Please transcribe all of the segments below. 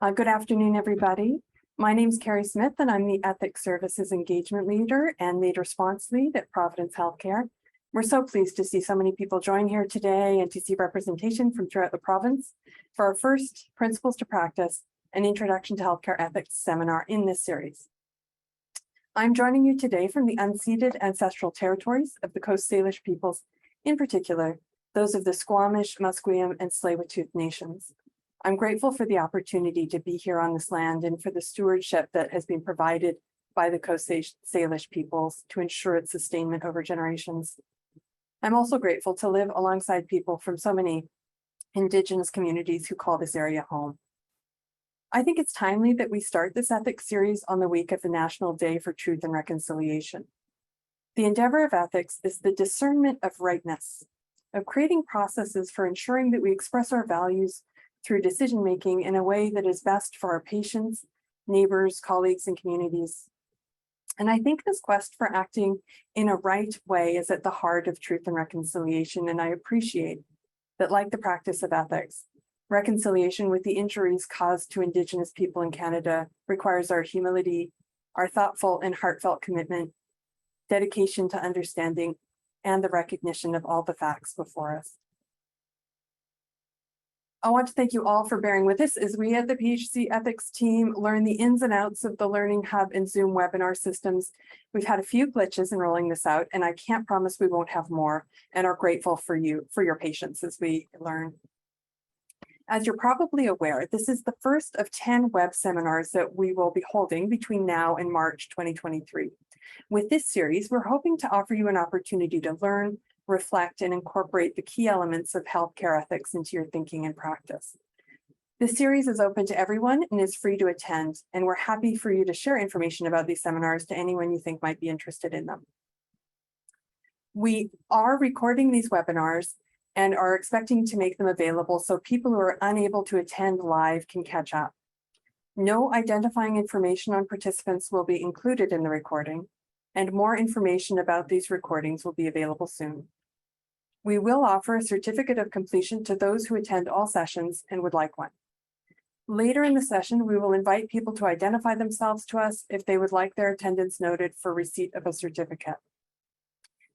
Good afternoon, everybody. My name is Carrie Smith, and I'm the Ethics Services Engagement Leader and Lead Response Lead at Providence Health Care. We're so pleased to see so many people join here today and to see representation from throughout the province for our first Principles to Practice, an Introduction to Healthcare Ethics seminar in this series. I'm joining you today from the unceded ancestral territories of the Coast Salish peoples, in particular, those of the Squamish, Musqueam, and Tsleil-Waututh nations. I'm grateful for the opportunity to be here on this land and for the stewardship that has been provided by the Coast Salish peoples to ensure its sustainment over generations. I'm also grateful to live alongside people from so many Indigenous communities who call this area home. I think it's timely that we start this ethics series on the week of the National Day for Truth and Reconciliation. The endeavor of ethics is the discernment of rightness, of creating processes for ensuring that we express our values through decision-making in a way that is best for our patients, neighbors, colleagues, and communities. And I think this quest for acting in a right way is at the heart of truth and reconciliation, and I appreciate that, like the practice of ethics, reconciliation with the injuries caused to Indigenous people in Canada requires our humility, our thoughtful and heartfelt commitment, dedication to understanding, and the recognition of all the facts before us. I want to thank you all for bearing with us as we at the PHC ethics team learn the ins and outs of the Learning Hub and Zoom webinar systems. We've had a few glitches in rolling this out, and I can't promise we won't have more, and are grateful for your patience as we learn. As you're probably aware, this is the first of 10 web seminars that we will be holding between now and March 2023. With this series, we're hoping to offer you an opportunity to learn, reflect, and incorporate the key elements of healthcare ethics into your thinking and practice. This series is open to everyone and is free to attend, and we're happy for you to share information about these seminars to anyone you think might be interested in them. We are recording these webinars and are expecting to make them available so people who are unable to attend live can catch up. No identifying information on participants will be included in the recording, and more information about these recordings will be available soon. We will offer a certificate of completion to those who attend all sessions and would like one. Later in the session, we will invite people to identify themselves to us if they would like their attendance noted for receipt of a certificate.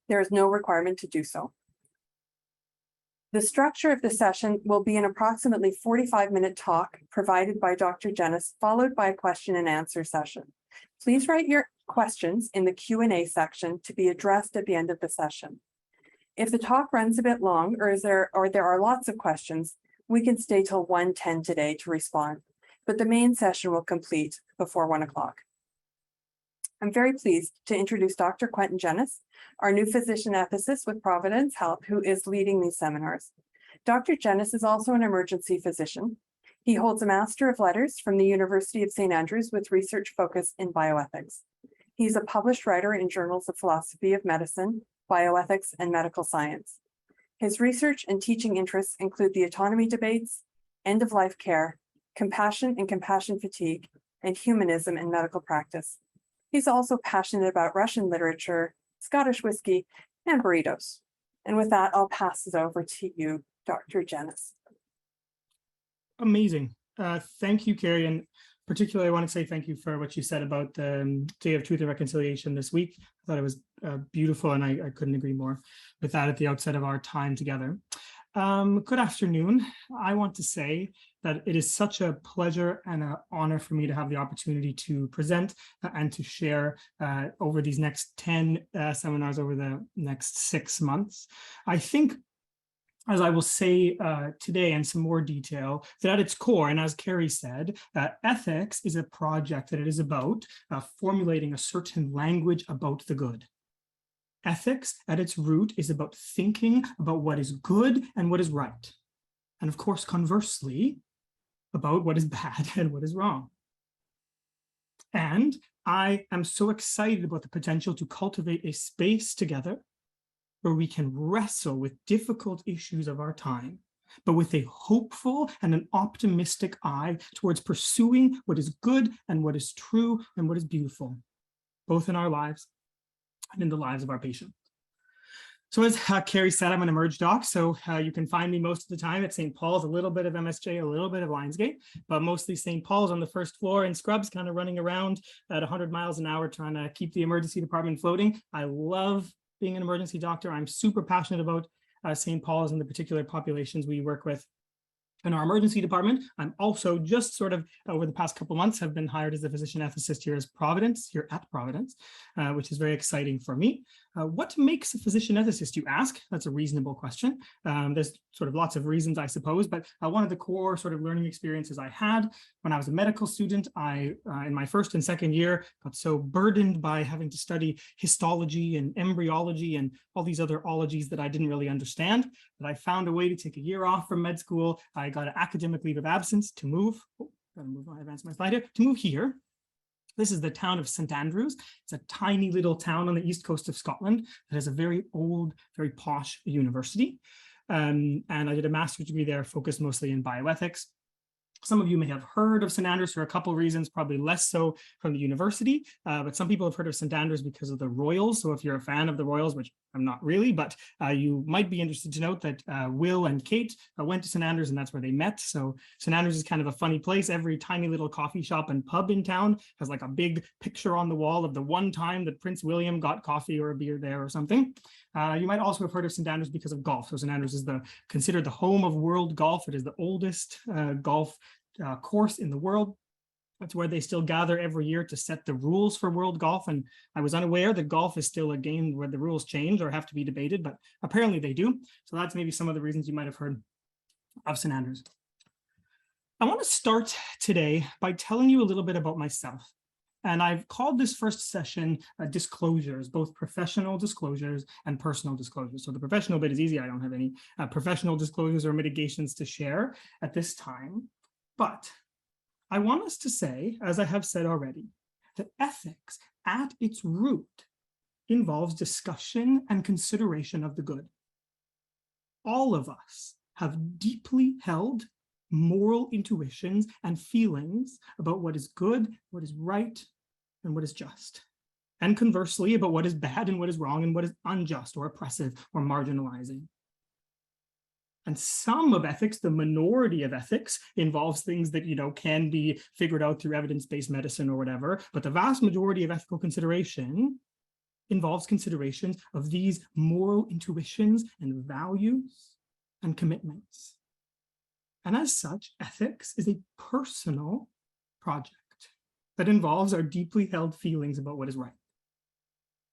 There is no requirement to do so. The structure of the session will be an approximately 45-minute talk provided by Dr. Genuis, followed by a question and answer session. Please write your questions in the Q&A section to be addressed at the end of the session. If the talk runs a bit long or there are lots of questions, we can stay till 1:10 today to respond, but the main session will complete before 1 o'clock. I'm very pleased to introduce Dr. Quentin Genuis, our new physician ethicist with Providence Health, who is leading these seminars. Dr. Genuis is also an emergency physician. He holds a Master of Letters from the University of St. Andrews with research focus in bioethics. He's a published writer in journals of philosophy of medicine, bioethics, and medical science. His research and teaching interests include the autonomy debates, end-of-life care, compassion and compassion fatigue, and humanism in medical practice. He's also passionate about Russian literature, Scottish whiskey, and burritos. And with that, I'll pass it over to you, Dr. Genuis. Amazing. Thank you, Carrie. And particularly, I want to say thank you for what you said about the Day of Truth and Reconciliation this week. I thought it was beautiful, and I couldn't agree more with that at the outset of our time together. Good afternoon. I want to say that it is such a pleasure and an honor for me to have the opportunity to present and to share over these next 10 seminars over the next 6 months. I think, as I will say today in some more detail, that at its core, and as Carrie said, ethics is a project that it is about formulating a certain language about the good. Ethics at its root is about thinking about what is good and what is right. And of course, conversely, about what is bad and what is wrong. And I am so excited about the potential to cultivate a space together where we can wrestle with difficult issues of our time, but with a hopeful and an optimistic eye towards pursuing what is good and what is true and what is beautiful, both in our lives and in the lives of our patients. So as Carrie said, I'm an emerge doc, so you can find me most of the time at St. Paul's, a little bit of MSJ, a little bit of Lionsgate, but mostly St. Paul's on the first floor in scrubs, kind of running around at 100 miles an hour, trying to keep the emergency department floating. I love being an emergency doctor. I'm super passionate about St. Paul's and the particular populations we work with in our emergency department. I'm also just sort of over the past couple of months have been hired as a physician ethicist here at Providence, which is very exciting for me. What makes a physician ethicist, you ask? That's a reasonable question. There's sort of lots of reasons, I suppose, but one of the core sort of learning experiences I had when I was a medical student, I, in my first and second year, got so burdened by having to study histology and embryology and all these other ologies that I didn't really understand, that I found a way to take a year off from med school. I got an academic leave of absence to move. Advance my slide here, to move here. This is the town of St. Andrews. It's a tiny little town on the east coast of Scotland that has a very old, very posh university. And I did a master's degree there, focused mostly in bioethics. Some of you may have heard of St. Andrews for a couple of reasons, probably less so from the university, but some people have heard of St. Andrews because of the Royals. So if you're a fan of the Royals, which I'm not really, but you might be interested to note that Will and Kate went to St. Andrews, and that's where they met. So St. Andrews is kind of a funny place. Every tiny little coffee shop and pub in town has like a big picture on the wall of the one time that Prince William got coffee or a beer there or something. You might also have heard of St. Andrews because of golf. So St. Andrews is considered the home of world golf. It is the oldest golf course in the world. That's where they still gather every year to set the rules for world golf. And I was unaware that golf is still a game where the rules change or have to be debated, but apparently they do. So that's maybe some of the reasons you might have heard of St. Andrews. I want to start today by telling you a little bit about myself. And I've called this first session disclosures, both professional disclosures and personal disclosures. So the professional bit is easy. I don't have any professional disclosures or mitigations to share at this time. But I want us to say, as I have said already, that ethics at its root involves discussion and consideration of the good. All of us have deeply held moral intuitions and feelings about what is good, what is right, and what is just. And conversely, about what is bad and what is wrong and what is unjust or oppressive or marginalizing. And some of ethics, the minority of ethics, involves things that, can be figured out through evidence-based medicine or whatever. But the vast majority of ethical consideration involves considerations of these moral intuitions and values and commitments. And as such, ethics is a personal project that involves our deeply held feelings about what is right.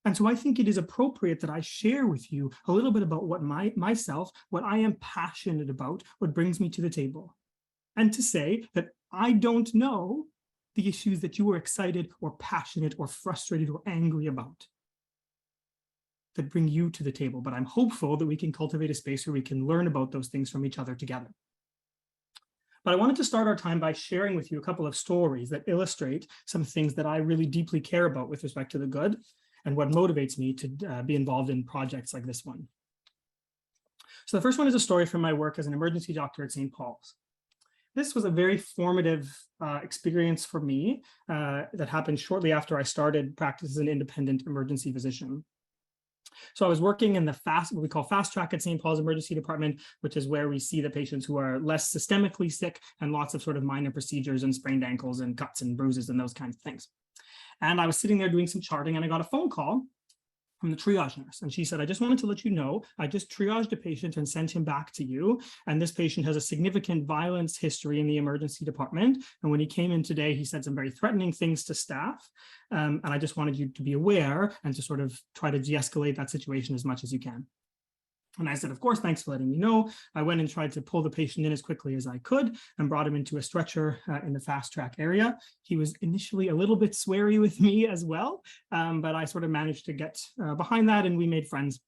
And so I think it is appropriate that I share with you a little bit about what what I am passionate about, what brings me to the table. And to say that I don't know the issues that you are excited or passionate or frustrated or angry about that bring you to the table. But I'm hopeful that we can cultivate a space where we can learn about those things from each other together. But I wanted to start our time by sharing with you a couple of stories that illustrate some things that I really deeply care about with respect to the good and what motivates me to be involved in projects like this one. So the first one is a story from my work as an emergency doctor at St. Paul's. This was a very formative experience for me that happened shortly after I started practice as an independent emergency physician. So I was working in what we call fast track at St. Paul's emergency department, which is where we see the patients who are less systemically sick and lots of sort of minor procedures and sprained ankles and cuts and bruises and those kinds of things. And I was sitting there doing some charting and I got a phone call from the triage nurse. And she said, I just wanted to let you know, I just triaged a patient and sent him back to you. And this patient has a significant violence history in the emergency department. And when he came in today, he said some very threatening things to staff. And I just wanted you to be aware and to sort of try to de-escalate that situation as much as you can. And I said, of course, thanks for letting me know. I went and tried to pull the patient in as quickly as I could and brought him into a stretcher in the fast track area. He was initially a little bit sweary with me as well, but I sort of managed to get behind that and we made friends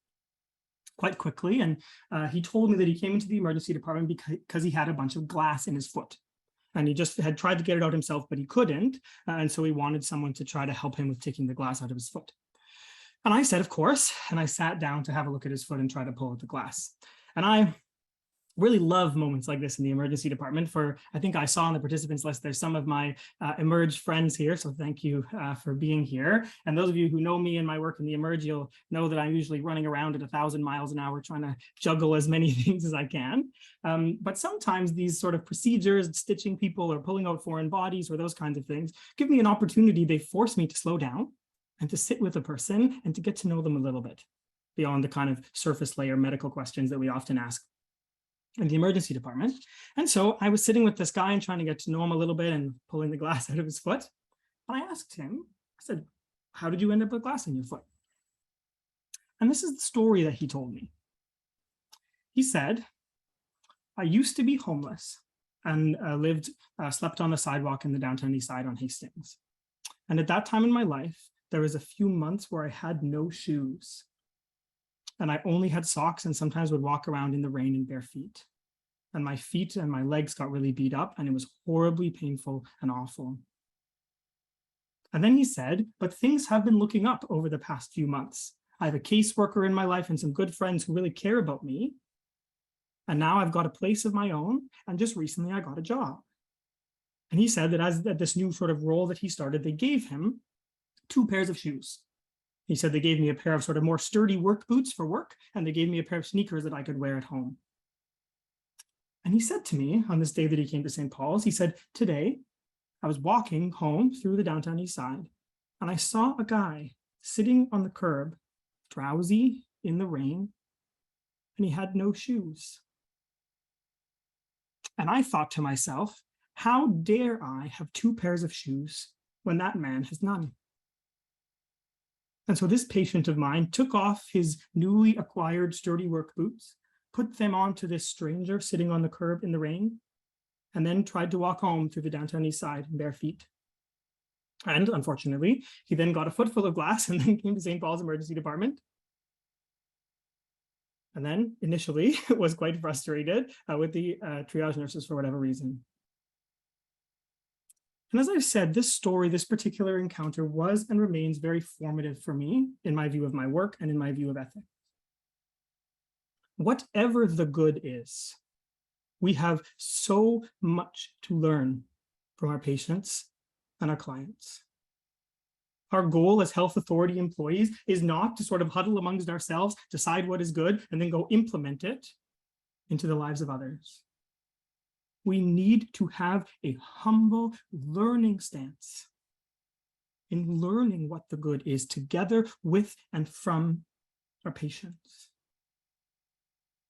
quite quickly. And he told me that he came into the emergency department because he had a bunch of glass in his foot. And he just had tried to get it out himself, but he couldn't. And so he wanted someone to try to help him with taking the glass out of his foot. And I said, of course, and I sat down to have a look at his foot and try to pull out the glass. And I really love moments like this in the emergency department. I think I saw on the participants list, there's some of my Emerge friends here. So thank you for being here. And those of you who know me and my work in the Emerge, you'll know that I'm usually running around at 1,000 miles an hour trying to juggle as many things as I can. But sometimes these sort of procedures, stitching people or pulling out foreign bodies or those kinds of things, give me an opportunity. They force me to slow down and to sit with a person and to get to know them a little bit beyond the kind of surface layer medical questions that we often ask in the emergency department. And so I was sitting with this guy and trying to get to know him a little bit and pulling the glass out of his foot. And I asked him, I said, how did you end up with glass in your foot? And this is the story that he told me. He said, I used to be homeless and slept on the sidewalk in the downtown east side on Hastings. And at that time in my life, there was a few months where I had no shoes. And I only had socks and sometimes would walk around in the rain in bare feet. And my feet and my legs got really beat up and it was horribly painful and awful. And then he said, but things have been looking up over the past few months. I have a caseworker in my life and some good friends who really care about me. And now I've got a place of my own. And just recently I got a job. And he said that as this new sort of role that he started, they gave him 2 pairs of shoes. He said they gave me a pair of sort of more sturdy work boots for work, and they gave me a pair of sneakers that I could wear at home. And he said to me on this day that he came to St. Paul's, he said, today I was walking home through the downtown east side, and I saw a guy sitting on the curb, drowsy in the rain, and he had no shoes. And I thought to myself, how dare I have 2 pairs of shoes when that man has none? And so this patient of mine took off his newly acquired sturdy work boots, put them onto this stranger sitting on the curb in the rain, and then tried to walk home through the downtown east side in bare feet. And unfortunately, he then got a foot full of glass and then came to St. Paul's emergency department. And then initially was quite frustrated with the triage nurses for whatever reason. And as I've said, this story, this particular encounter was and remains very formative for me in my view of my work and in my view of ethics. Whatever the good is, we have so much to learn from our patients and our clients. Our goal as health authority employees is not to sort of huddle amongst ourselves, decide what is good, and then go implement it into the lives of others. We need to have a humble learning stance in learning what the good is together with and from our patients.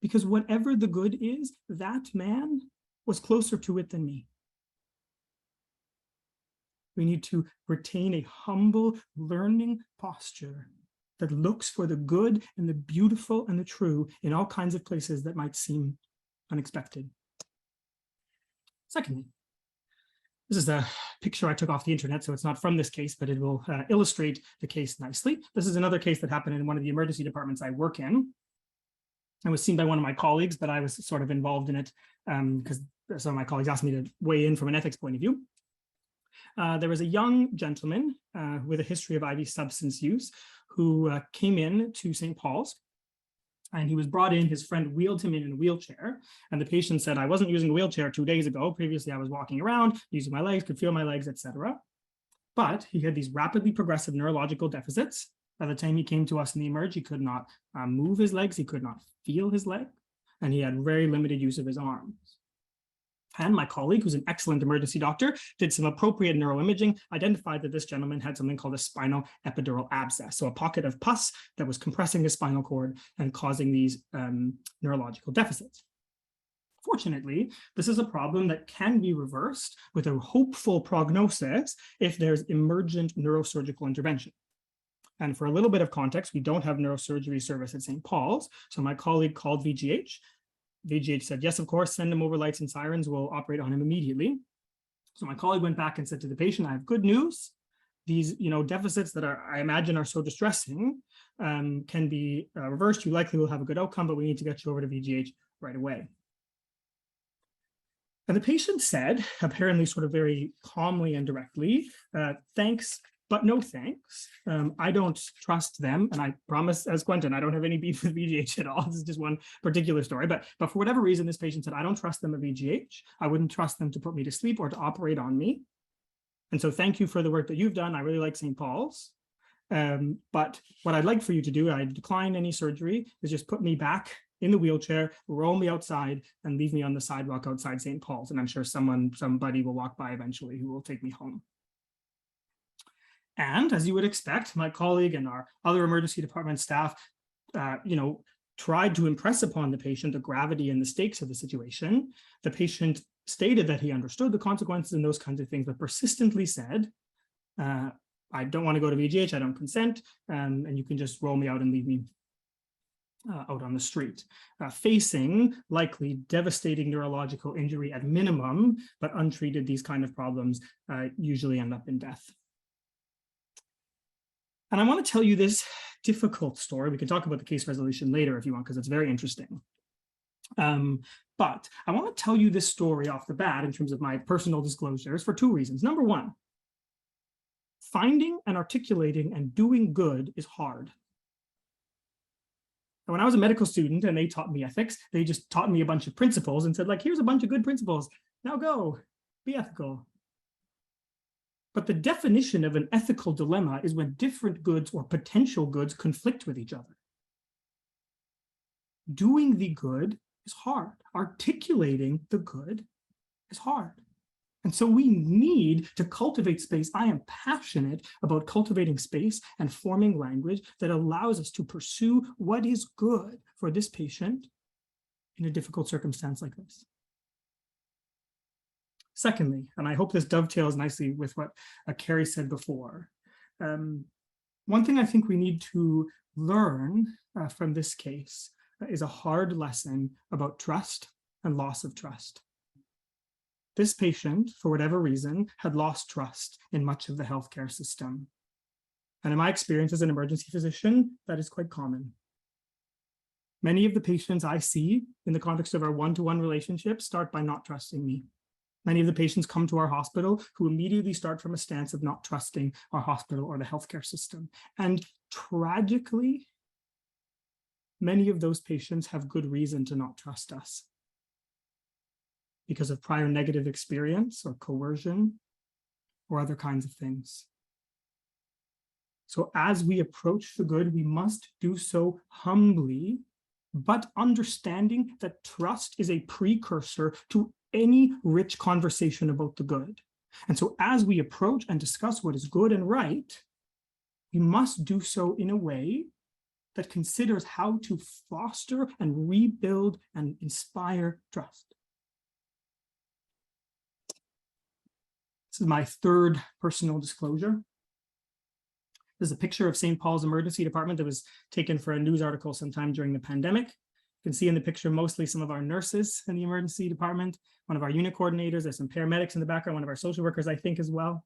Because whatever the good is, that man was closer to it than me. We need to retain a humble learning posture that looks for the good and the beautiful and the true in all kinds of places that might seem unexpected. Secondly, this is a picture I took off the internet, so it's not from this case, but it will illustrate the case nicely. This is another case that happened in one of the emergency departments I work in. It was seen by one of my colleagues, but I was sort of involved in it because some of my colleagues asked me to weigh in from an ethics point of view. There was a young gentleman with a history of IV substance use who came in to St. Paul's. And he was brought in, his friend wheeled him in a wheelchair. And the patient said, I wasn't using a wheelchair 2 days ago. Previously, I was walking around, using my legs, could feel my legs, etc. But he had these rapidly progressive neurological deficits. By the time he came to us in the Emerge, he could not move his legs, he could not feel his leg, and he had very limited use of his arms. And my colleague, who's an excellent emergency doctor, did some appropriate neuroimaging, identified that this gentleman had something called a spinal epidural abscess, so a pocket of pus that was compressing his spinal cord and causing these neurological deficits. Fortunately, this is a problem that can be reversed with a hopeful prognosis if there's emergent neurosurgical intervention. And for a little bit of context, we don't have neurosurgery service at St. Paul's, so my colleague called VGH. VGH said, yes, of course, send him over lights and sirens, we'll operate on him immediately. So my colleague went back and said to the patient, I have good news. These deficits that I imagine are so distressing can be reversed. You likely will have a good outcome, but we need to get you over to VGH right away. And the patient said, apparently sort of very calmly and directly, thanks, but no thanks. I don't trust them. And I promise, as Quentin, I don't have any beef with VGH at all. This is just one particular story. But for whatever reason, this patient said, I don't trust them at VGH. I wouldn't trust them to put me to sleep or to operate on me. And so thank you for the work that you've done. I really like St. Paul's. But what I'd like for you to do, I decline any surgery, is just put me back in the wheelchair, roll me outside, and leave me on the sidewalk outside St. Paul's. And I'm sure somebody will walk by eventually who will take me home. And as you would expect, my colleague and our other emergency department staff, tried to impress upon the patient the gravity and the stakes of the situation. The patient stated that he understood the consequences and those kinds of things, but persistently said, I don't want to go to VGH, I don't consent, and you can just roll me out and leave me out on the street, facing likely devastating neurological injury at minimum, but untreated, these kind of problems usually end up in death. And I want to tell you this difficult story. We can talk about the case resolution later if you want, because it's very interesting. But I want to tell you this story off the bat in terms of my personal disclosures for two reasons. Number one, finding and articulating and doing good is hard. And when I was a medical student and they taught me ethics, they just taught me a bunch of principles and said, like, here's a bunch of good principles. Now go, be ethical. But the definition of an ethical dilemma is when different goods or potential goods conflict with each other. Doing the good is hard. Articulating the good is hard. And so we need to cultivate space. I am passionate about cultivating space and forming language that allows us to pursue what is good for this patient in a difficult circumstance like this. Secondly, and I hope this dovetails nicely with what Carrie said before, one thing I think we need to learn from this case is a hard lesson about trust and loss of trust. This patient, for whatever reason, had lost trust in much of the healthcare system. And in my experience as an emergency physician, that is quite common. Many of the patients I see in the context of our one-to-one relationship start by not trusting me. Many of the patients come to our hospital who immediately start from a stance of not trusting our hospital or the healthcare system. And tragically, many of those patients have good reason to not trust us because of prior negative experience or coercion or other kinds of things. So as we approach the good, we must do so humbly, but understanding that trust is a precursor to any rich conversation about the good. And so as we approach and discuss what is good and right, we must do so in a way that considers how to foster and rebuild and inspire trust. This is my third personal disclosure. This is a picture of St. Paul's Emergency Department that was taken for a news article sometime during the pandemic. You can see in the picture mostly some of our nurses in the emergency department, one of our unit coordinators, there's some paramedics in the background, one of our social workers, I think, as well.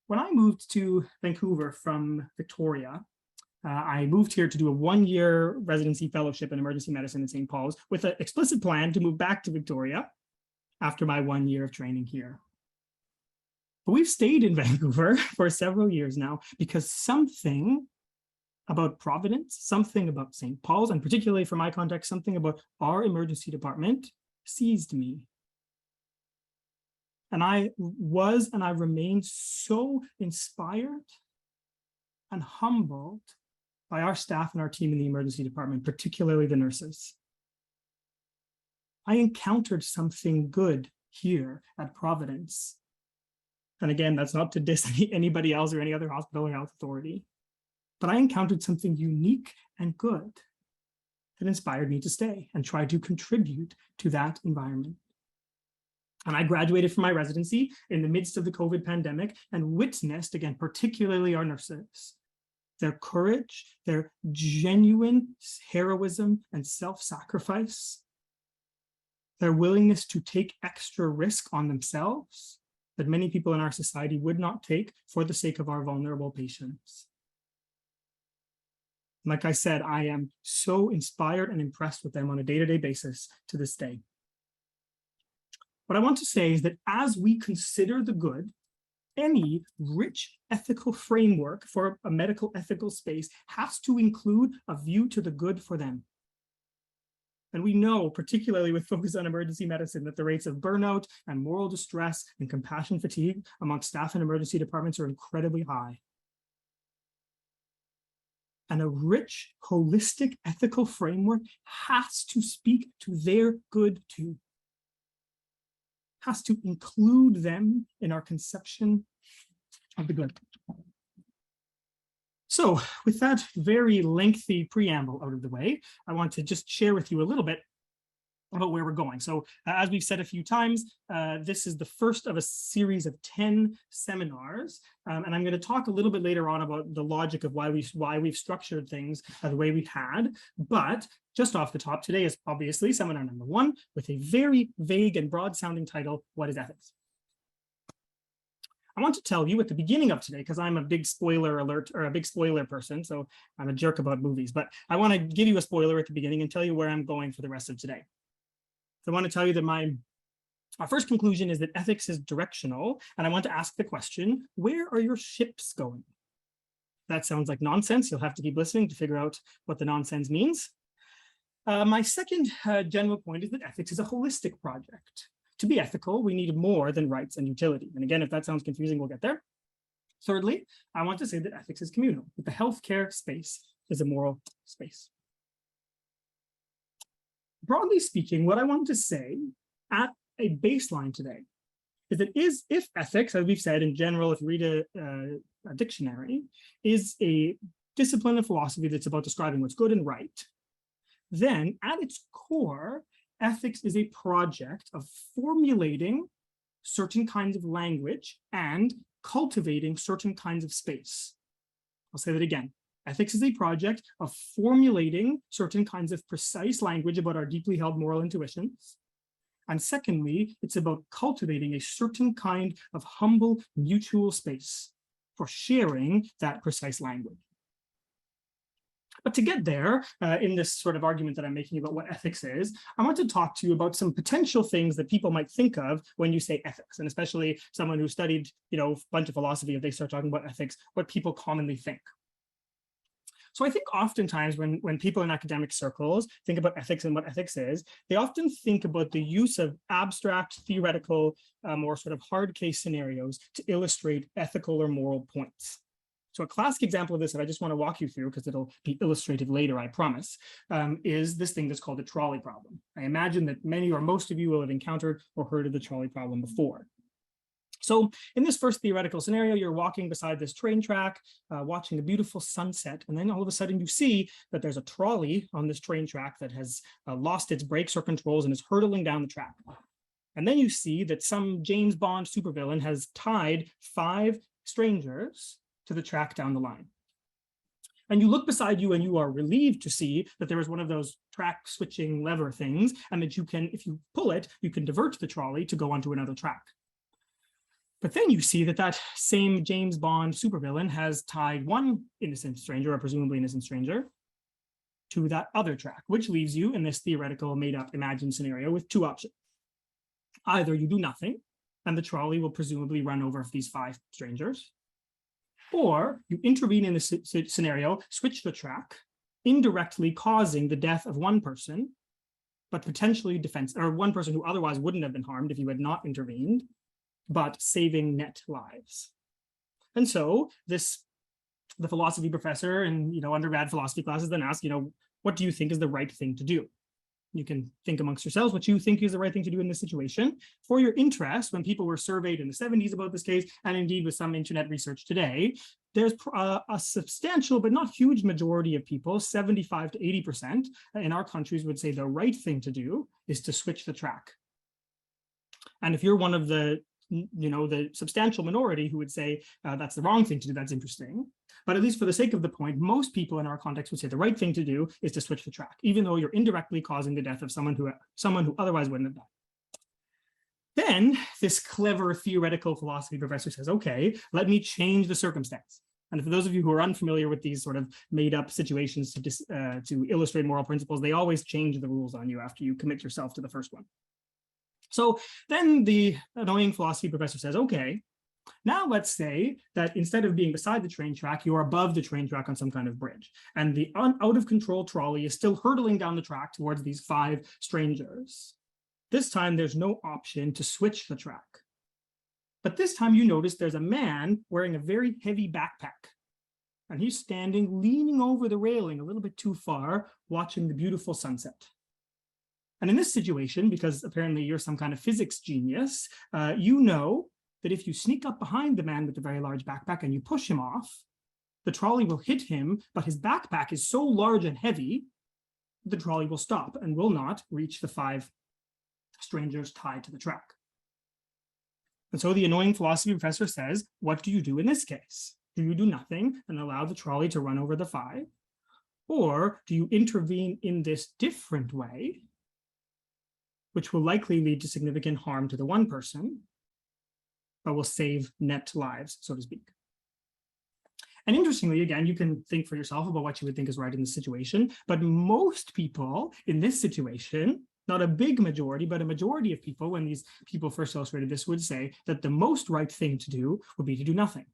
When I moved to Vancouver from Victoria, I moved here to do a one-year residency fellowship in emergency medicine at St. Paul's with an explicit plan to move back to Victoria after my 1 year of training here. But we've stayed in Vancouver for several years now because something about Providence, something about St. Paul's, and particularly for my context, something about our emergency department seized me. And I was and I remain so inspired and humbled by our staff and our team in the emergency department, particularly the nurses. I encountered something good here at Providence. And again, that's not to diss anybody else or any other hospital or health authority. But I encountered something unique and good that inspired me to stay and try to contribute to that environment. And I graduated from my residency in the midst of the COVID pandemic and witnessed, again, particularly our nurses, their courage, their genuine heroism and self-sacrifice, their willingness to take extra risk on themselves that many people in our society would not take for the sake of our vulnerable patients. Like I said, I am so inspired and impressed with them on a day-to-day basis to this day. What I want to say is that as we consider the good, any rich ethical framework for a medical ethical space has to include a view to the good for them. And we know, particularly with focus on emergency medicine, that the rates of burnout and moral distress and compassion fatigue among staff in emergency departments are incredibly high. And a rich, holistic ethical framework has to speak to their good too. Has to include them in our conception of the good. So with that very lengthy preamble out of the way, I want to just share with you a little bit about where we're going. So as we've said a few times, this is the first of a series of 10 seminars. And I'm going to talk a little bit later on about the logic of why we've structured things the way we've had. But just off the top, today is obviously seminar number 1 with a very vague and broad sounding title, What is Ethics? I want to tell you at the beginning of today, because I'm a big spoiler alert or a big spoiler person, so I'm a jerk about movies, but I want to give you a spoiler at the beginning and tell you where I'm going for the rest of today. So I want to tell you that my first conclusion is that ethics is directional, and I want to ask the question, where are your ships going? That sounds like nonsense. You'll have to keep listening to figure out what the nonsense means. My second general point is that ethics is a holistic project. To be ethical, we need more than rights and utility. And again, if that sounds confusing, we'll get there. Thirdly, I want to say that ethics is communal, that the healthcare space is a moral space. Broadly speaking, what I want to say at a baseline today is that if ethics, as we've said in general, if you read a dictionary, is a discipline of philosophy that's about describing what's good and right, then at its core, ethics is a project of formulating certain kinds of language and cultivating certain kinds of space. I'll say that again. Ethics is a project of formulating certain kinds of precise language about our deeply held moral intuitions. And secondly, it's about cultivating a certain kind of humble mutual space for sharing that precise language. But to get there, in this sort of argument that I'm making about what ethics is, I want to talk to you about some potential things that people might think of when you say ethics, and especially someone who studied, a bunch of philosophy, if they start talking about ethics, what people commonly think. So I think oftentimes when people in academic circles think about ethics and what ethics is, they often think about the use of abstract, theoretical, or sort of hard case scenarios to illustrate ethical or moral points. So a classic example of this that I just want to walk you through, because it'll be illustrative later, I promise, is this thing that's called the trolley problem. I imagine that many or most of you will have encountered or heard of the trolley problem before. So in this first theoretical scenario, you're walking beside this train track, watching a beautiful sunset, and then all of a sudden you see that there's a trolley on this train track that has lost its brakes or controls and is hurtling down the track. And then you see that some James Bond supervillain has tied 5 strangers to the track down the line. And you look beside you and you are relieved to see that there is one of those track switching lever things, and that you can, if you pull it, you can divert the trolley to go onto another track. But then you see that that same James Bond supervillain has tied one innocent stranger, or presumably innocent stranger, to that other track, which leaves you in this theoretical made-up imagined scenario with 2 options. Either you do nothing, and the trolley will presumably run over these 5 strangers, or you intervene in this scenario, switch the track, indirectly causing the death of one person, but potentially one person who otherwise wouldn't have been harmed if you had not intervened, but saving net lives. And so the philosophy professor in undergrad philosophy classes then ask, what do you think is the right thing to do? You can think amongst yourselves what you think is the right thing to do in this situation. For your interest, when people were surveyed in the 70s about this case, and indeed with some internet research today, there's a substantial but not huge majority of people, 75 to 80% in our countries would say the right thing to do is to switch the track. And if you're one of the substantial minority who would say that's the wrong thing to do, that's interesting. But at least for the sake of the point, most people in our context would say the right thing to do is to switch the track, even though you're indirectly causing the death of someone who otherwise wouldn't have died. Then this clever theoretical philosophy professor says, okay, let me change the circumstance. And for those of you who are unfamiliar with these sort of made up situations to illustrate moral principles, they always change the rules on you after you commit yourself to the first one. So then the annoying philosophy professor says, okay, Now let's say that instead of being beside the train track, you're above the train track on some kind of bridge, and the out of control trolley is still hurtling down the track towards these 5 strangers. This time there's no option to switch the track. But this time you notice there's a man wearing a very heavy backpack, and he's standing leaning over the railing a little bit too far, watching the beautiful sunset. And in this situation, because apparently you're some kind of physics genius, you know that if you sneak up behind the man with the very large backpack and you push him off, the trolley will hit him, but his backpack is so large and heavy, the trolley will stop and will not reach the 5 strangers tied to the track. And so the annoying philosophy professor says, what do you do in this case? Do you do nothing and allow the trolley to run over the 5? Or do you intervene in this different way, which will likely lead to significant harm to the one person, but will save net lives, so to speak? And interestingly, again, you can think for yourself about what you would think is right in this situation, but most people in this situation, not a big majority, but a majority of people, when these people first illustrated this, would say that the most right thing to do would be to do nothing.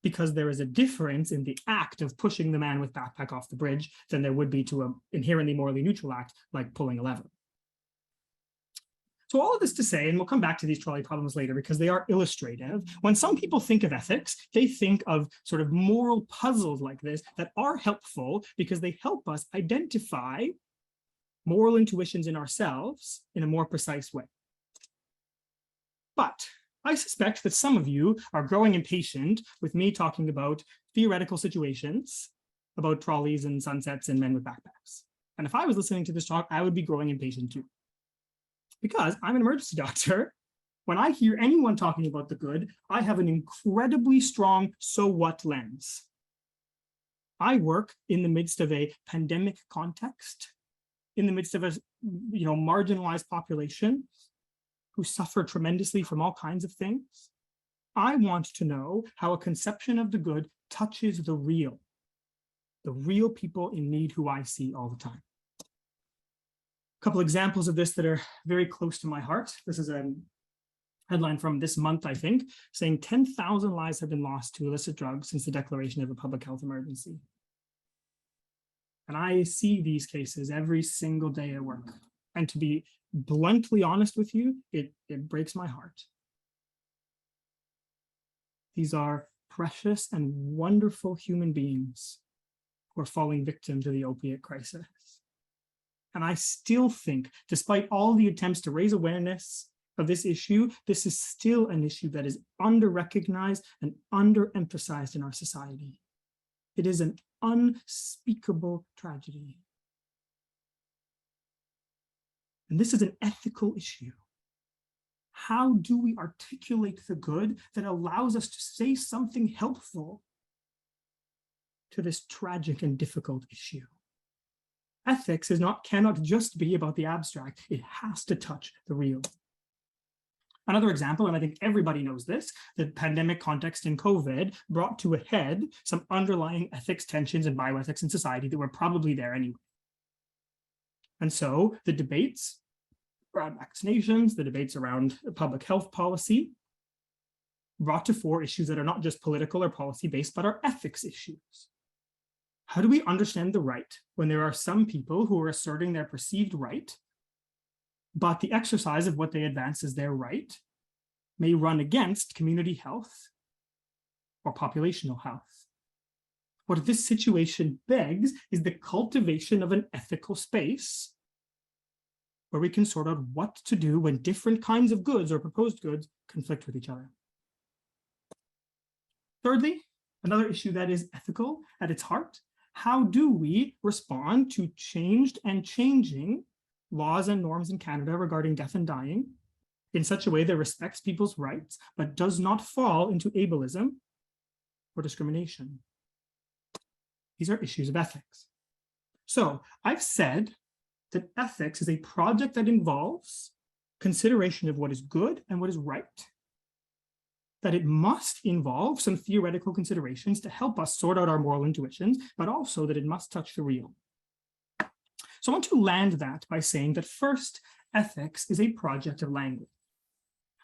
Because there is a difference in the act of pushing the man with backpack off the bridge than there would be to an inherently morally neutral act like pulling a lever. So all of this to say, and we'll come back to these trolley problems later because they are illustrative, when some people think of ethics, they think of sort of moral puzzles like this that are helpful because they help us identify moral intuitions in ourselves in a more precise way. But I suspect that some of you are growing impatient with me talking about theoretical situations, about trolleys and sunsets and men with backpacks. And if I was listening to this talk, I would be growing impatient too. Because I'm an emergency doctor, when I hear anyone talking about the good, I have an incredibly strong so what lens. I work in the midst of a pandemic context, in the midst of a marginalized population who suffer tremendously from all kinds of things. I want to know how a conception of the good touches the real people in need who I see all the time. A couple examples of this that are very close to my heart. This is a headline from this month, I think, saying 10,000 lives have been lost to illicit drugs since the declaration of a public health emergency. And I see these cases every single day at work. And to be bluntly honest with you, it breaks my heart. These are precious and wonderful human beings who are falling victim to the opiate crisis. And I still think, despite all the attempts to raise awareness of this issue, this is still an issue that is under-recognized and under-emphasized in our society. It is an unspeakable tragedy. And this is an ethical issue. How do we articulate the good that allows us to say something helpful to this tragic and difficult issue? Ethics cannot just be about the abstract. It has to touch the real. Another example, and I think everybody knows this, the pandemic context in COVID brought to a head some underlying ethics tensions and bioethics in society that were probably there anyway. And so the debates around vaccinations, the debates around public health policy brought to fore issues that are not just political or policy-based, but are ethics issues. How do we understand the right when there are some people who are asserting their perceived right, but the exercise of what they advance as their right may run against community health or populational health? What this situation begs is the cultivation of an ethical space where we can sort out what to do when different kinds of goods or proposed goods conflict with each other. Thirdly, another issue that is ethical at its heart: how do we respond to changed and changing laws and norms in Canada regarding death and dying in such a way that respects people's rights, but does not fall into ableism or discrimination? These are issues of ethics. So I've said that ethics is a project that involves consideration of what is good and what is right, that it must involve some theoretical considerations to help us sort out our moral intuitions, but also that it must touch the real. So I want to land that by saying that first, ethics is a project of language.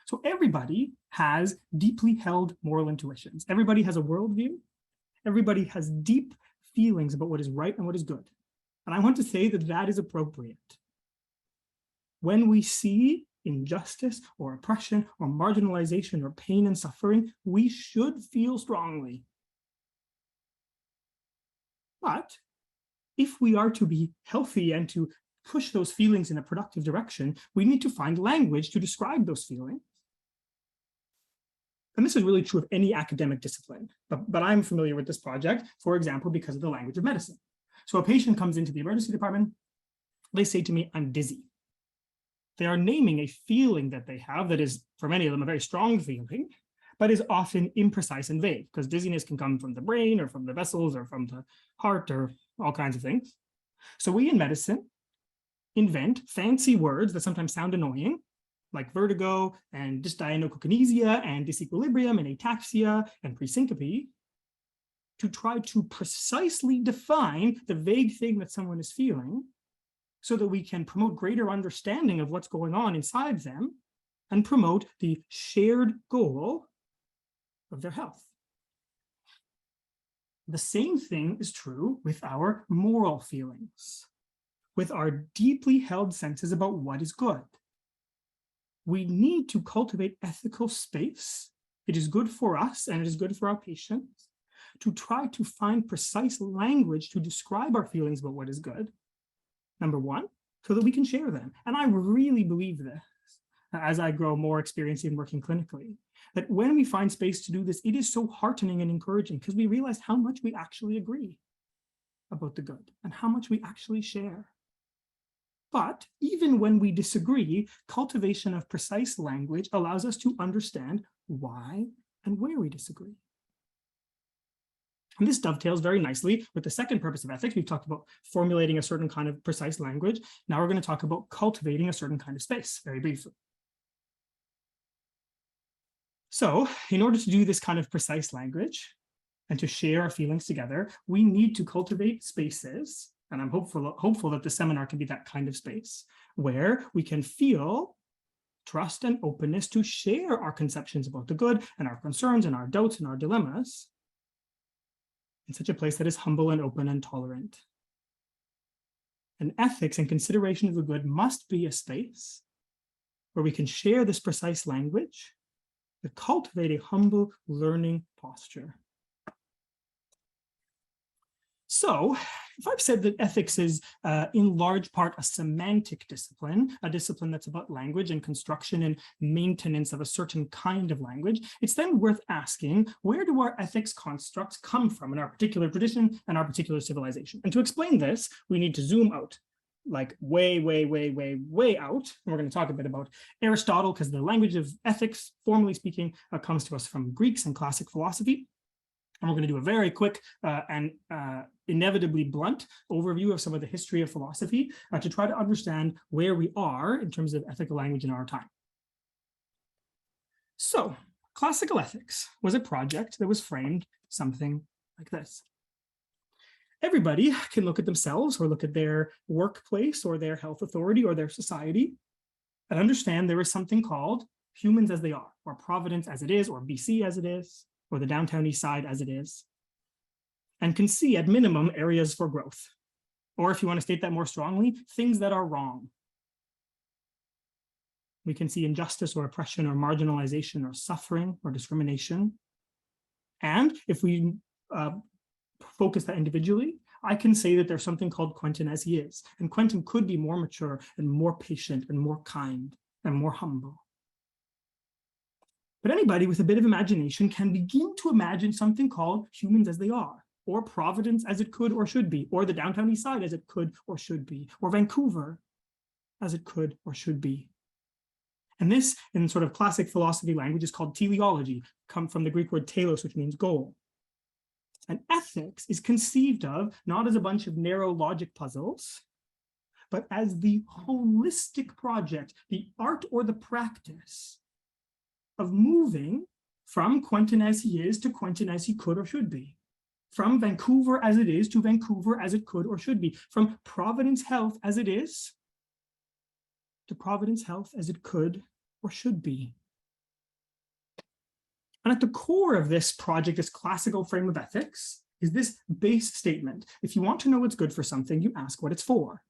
So everybody has deeply held moral intuitions. Everybody has a worldview. Everybody has deep feelings about what is right and what is good. And I want to say that that is appropriate. When we see injustice or oppression or marginalization or pain and suffering, we should feel strongly. But if we are to be healthy and to push those feelings in a productive direction, we need to find language to describe those feelings. And this is really true of any academic discipline, but I'm familiar with this project, for example, because of the language of medicine. So a patient comes into the emergency department, they say to me, I'm dizzy. They are naming a feeling that they have that is, for many of them, a very strong feeling, but is often imprecise and vague, because dizziness can come from the brain or from the vessels or from the heart or all kinds of things. So we in medicine invent fancy words that sometimes sound annoying, like vertigo and dysdiadochokinesia and disequilibrium and ataxia and presyncope, to try to precisely define the vague thing that someone is feeling so that we can promote greater understanding of what's going on inside them and promote the shared goal of their health. The same thing is true with our moral feelings, with our deeply held senses about what is good. We need to cultivate ethical space. It is good for us and it is good for our patients to try to find precise language to describe our feelings about what is good. Number one, so that we can share them. And I really believe this, as I grow more experienced in working clinically, that when we find space to do this, it is so heartening and encouraging because we realize how much we actually agree about the good and how much we actually share. But even when we disagree, cultivation of precise language allows us to understand why and where we disagree. And this dovetails very nicely with the second purpose of ethics. We've talked about formulating a certain kind of precise language. Now we're going to talk about cultivating a certain kind of space, very briefly. So in order to do this kind of precise language and to share our feelings together, we need to cultivate spaces, and I'm hopeful that the seminar can be that kind of space, where we can feel trust and openness to share our conceptions about the good and our concerns and our doubts and our dilemmas in such a place that is humble and open and tolerant. And ethics and consideration of the good must be a space where we can share this precise language to cultivate a humble learning posture. So, if I've said that ethics is in large part a semantic discipline, a discipline that's about language and construction and maintenance of a certain kind of language, it's then worth asking, where do our ethics constructs come from in our particular tradition and our particular civilization? And to explain this, we need to zoom out, like way out. And we're going to talk a bit about Aristotle, because the language of ethics, formally speaking, comes to us from Greeks and classic philosophy. And we're going to do a very quick and inevitably blunt overview of some of the history of philosophy to try to understand where we are in terms of ethical language in our time. So, classical ethics was a project that was framed something like this. Everybody can look at themselves or look at their workplace or their health authority or their society and understand there is something called humans as they are, or Providence as it is, or BC as it is, or the downtown east side as it is, and can see at minimum areas for growth. Or if you want to state that more strongly, things that are wrong. We can see injustice or oppression or marginalization or suffering or discrimination. And if we focus that individually, I can say that there's something called Quentin as he is. And Quentin could be more mature and more patient and more kind and more humble. But anybody with a bit of imagination can begin to imagine something called humans as they are, or Providence as it could or should be, or the downtown east side as it could or should be, or Vancouver as it could or should be. And this, in sort of classic philosophy language, is called teleology, come from the Greek word telos, which means goal. And ethics is conceived of not as a bunch of narrow logic puzzles, but as the holistic project, the art or the practice of moving from Quentin as he is to Quentin as he could or should be, from Vancouver as it is to Vancouver as it could or should be, from Providence Health as it is to Providence Health as it could or should be. And at the core of this project, this classical frame of ethics, is this base statement. If you want to know what's good for something, you ask what it's for.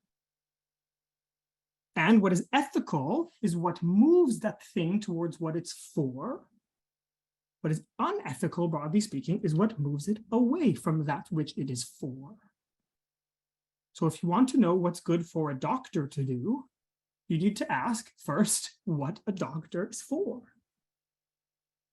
And what is ethical is what moves that thing towards what it's for. What is unethical, broadly speaking, is what moves it away from that which it is for. So if you want to know what's good for a doctor to do, you need to ask first what a doctor is for.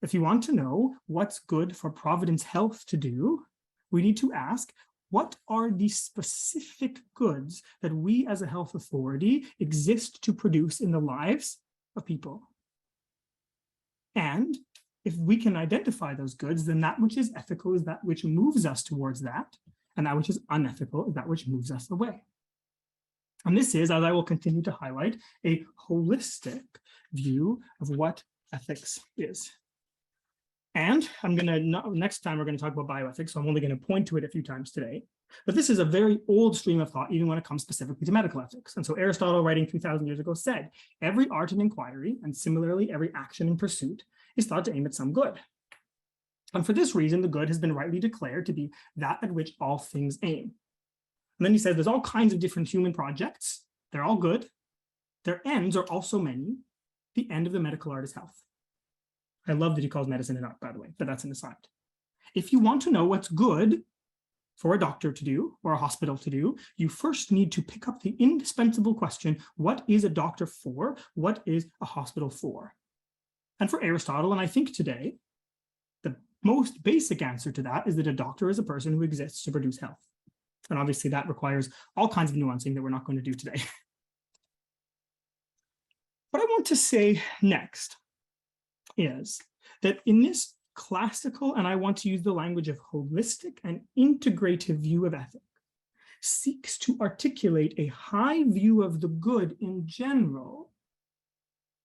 If you want to know what's good for Providence Health to do, we need to ask, what are the specific goods that we as a health authority exist to produce in the lives of people? And if we can identify those goods, then that which is ethical is that which moves us towards that, and that which is unethical is that which moves us away. And this is, as I will continue to highlight, a holistic view of what ethics is. And next time we're going to talk about bioethics, so I'm only going to point to it a few times today. But this is a very old stream of thought, even when it comes specifically to medical ethics. And so Aristotle, writing 2,000 years ago, said, every art and inquiry, and similarly every action and pursuit, is thought to aim at some good. And for this reason, the good has been rightly declared to be that at which all things aim. And then he says there's all kinds of different human projects. They're all good. Their ends are also many. The end of the medical art is health. I love that he calls medicine an art, by the way, but that's an aside. If you want to know what's good for a doctor to do or a hospital to do, you first need to pick up the indispensable question, what is a doctor for? What is a hospital for? And for Aristotle, and I think today, the most basic answer to that is that a doctor is a person who exists to produce health. And obviously that requires all kinds of nuancing that we're not going to do today. What I want to say next is that in this classical, and I want to use the language of holistic and integrative view of ethics, seeks to articulate a high view of the good in general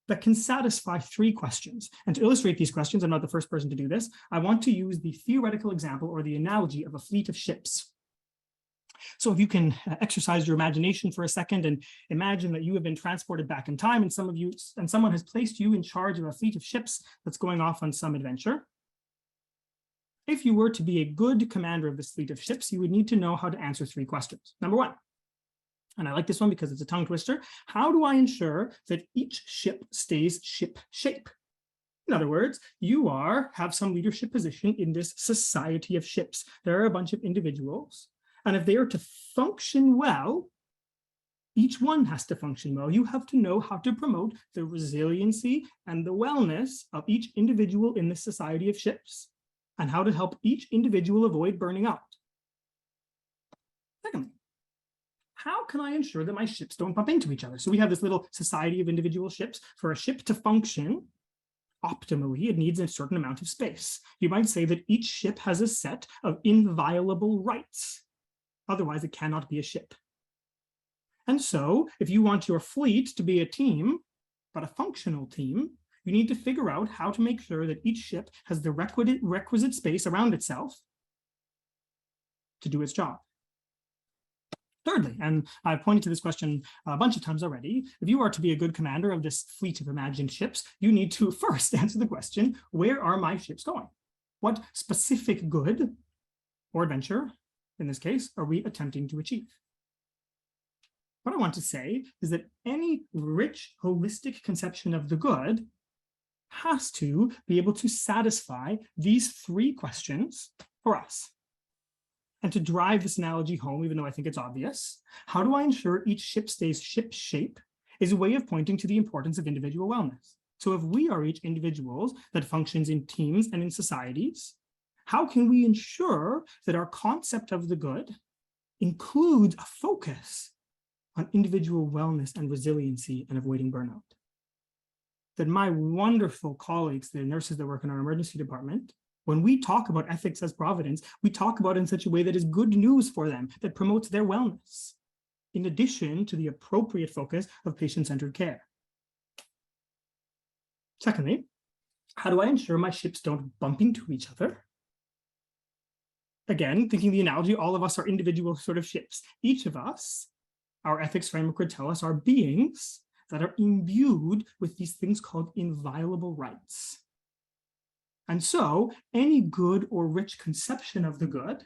that can satisfy three questions. And to illustrate these questions, I'm not the first person to do this, I want to use the theoretical example or the analogy of a fleet of ships. So if you can exercise your imagination for a second and imagine that you have been transported back in time and someone has placed you in charge of a fleet of ships that's going off on some adventure. If you were to be a good commander of this fleet of ships, you would need to know how to answer three questions. Number one, and I like this one because it's a tongue twister, how do I ensure that each ship stays ship shape? In other words, you have some leadership position in this society of ships. There are a bunch of individuals. And if they are to function well, each one has to function well. You have to know how to promote the resiliency and the wellness of each individual in this society of ships, and how to help each individual avoid burning out. Secondly, how can I ensure that my ships don't bump into each other? So we have this little society of individual ships. For a ship to function optimally, it needs a certain amount of space. You might say that each ship has a set of inviolable rights. Otherwise, it cannot be a ship. And so, if you want your fleet to be a team, but a functional team, you need to figure out how to make sure that each ship has the requisite space around itself to do its job. Thirdly, and I've pointed to this question a bunch of times already, if you are to be a good commander of this fleet of imagined ships, you need to first answer the question, where are my ships going? What specific good or adventure, in this case, are we attempting to achieve? What I want to say is that any rich, holistic conception of the good has to be able to satisfy these three questions for us. And to drive this analogy home, even though I think it's obvious, how do I ensure each ship stays ship shape is a way of pointing to the importance of individual wellness. So if we are each individuals that functions in teams and in societies, how can we ensure that our concept of the good includes a focus on individual wellness and resiliency and avoiding burnout? That my wonderful colleagues, the nurses that work in our emergency department, when we talk about ethics as Providence, we talk about it in such a way that is good news for them, that promotes their wellness, in addition to the appropriate focus of patient-centered care. Secondly, how do I ensure my ships don't bump into each other? Again, thinking the analogy, all of us are individual sort of ships. Each of us, our ethics framework would tell us, are beings that are imbued with these things called inviolable rights. And so any good or rich conception of the good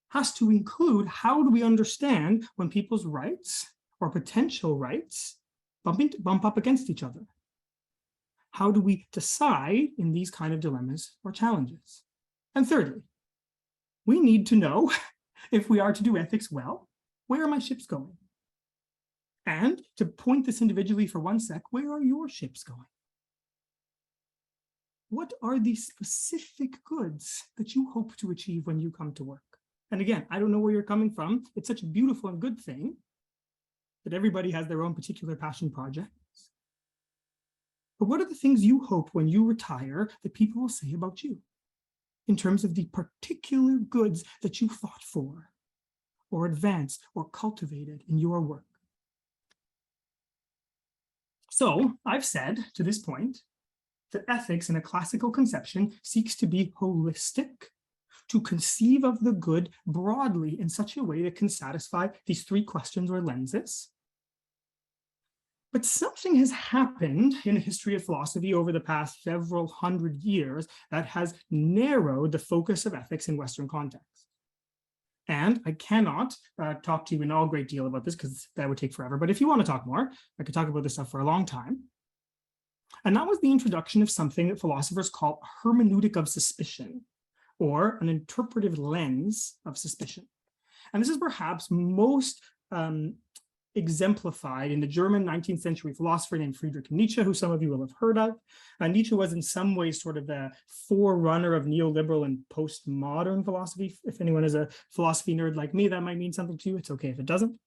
has to include how do we understand when people's rights or potential rights bump up against each other? How do we decide in these kind of dilemmas or challenges? And thirdly, we need to know if we are to do ethics well, where are my ships going? And to point this individually for one sec, where are your ships going? What are the specific goods that you hope to achieve when you come to work? And again, I don't know where you're coming from. It's such a beautiful and good thing that everybody has their own particular passion projects. But what are the things you hope when you retire that people will say about you in terms of the particular goods that you fought for or advanced or cultivated in your work? So I've said to this point that ethics in a classical conception seeks to be holistic, to conceive of the good broadly in such a way that can satisfy these three questions or lenses. But something has happened in the history of philosophy over the past several hundred years that has narrowed the focus of ethics in Western contexts. And I cannot talk to you in all great deal about this because that would take forever. But if you want to talk more, I could talk about this stuff for a long time. And that was the introduction of something that philosophers call a hermeneutic of suspicion, or an interpretive lens of suspicion. And this is perhaps most exemplified in the German 19th century philosopher named Friedrich Nietzsche, who some of you will have heard of. Nietzsche was in some ways sort of the forerunner of neoliberal and postmodern philosophy. If anyone is a philosophy nerd like me, that might mean something to you. It's okay if it doesn't.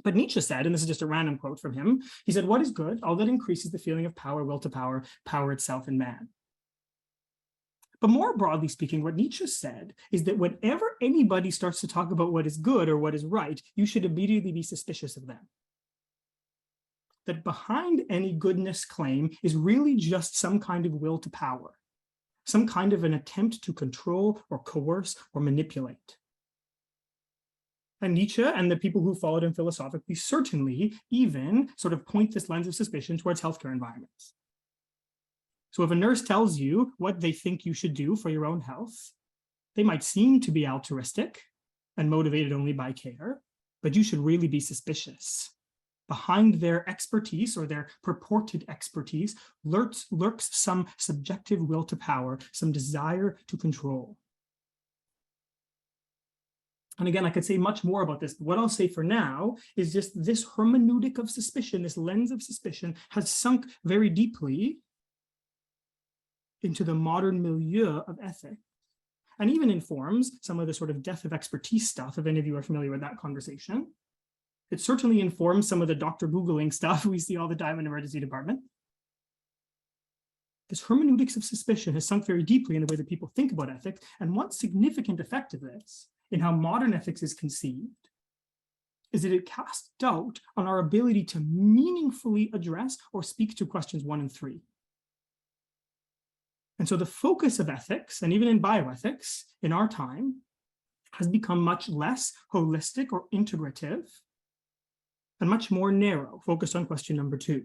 But Nietzsche said, and this is just a random quote from him, he said, "What is good? All that increases the feeling of power, will to power, power itself in man." But more broadly speaking, what Nietzsche said is that whenever anybody starts to talk about what is good or what is right, you should immediately be suspicious of them. That behind any goodness claim is really just some kind of will to power, some kind of an attempt to control or coerce or manipulate. And Nietzsche and the people who followed him philosophically certainly even sort of point this lens of suspicion towards healthcare environments. So if a nurse tells you what they think you should do for your own health, they might seem to be altruistic and motivated only by care, but you should really be suspicious. Behind their expertise or their purported expertise lurks some subjective will to power, some desire to control. And again, I could say much more about this, but what I'll say for now is just this hermeneutic of suspicion, this lens of suspicion has sunk very deeply into the modern milieu of ethics, and even informs some of the sort of death of expertise stuff, if any of you are familiar with that conversation. It certainly informs some of the Dr. Googling stuff we see all the time in emergency department. This hermeneutics of suspicion has sunk very deeply in the way that people think about ethics, and one significant effect of this in how modern ethics is conceived is that it casts doubt on our ability to meaningfully address or speak to questions 1 and 3. And so the focus of ethics, and even in bioethics in our time, has become much less holistic or integrative and much more narrow, focused on question number 2.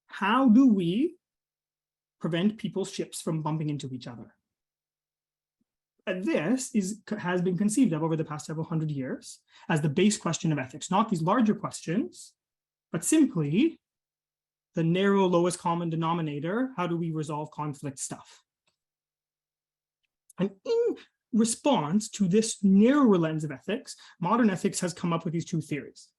How do we prevent people's ships from bumping into each other? And this has been conceived of over the past several hundred years as the base question of ethics, not these larger questions, but simply the narrow lowest common denominator, how do we resolve conflict stuff? And in response to this narrower lens of ethics, modern ethics has come up with these 2 theories.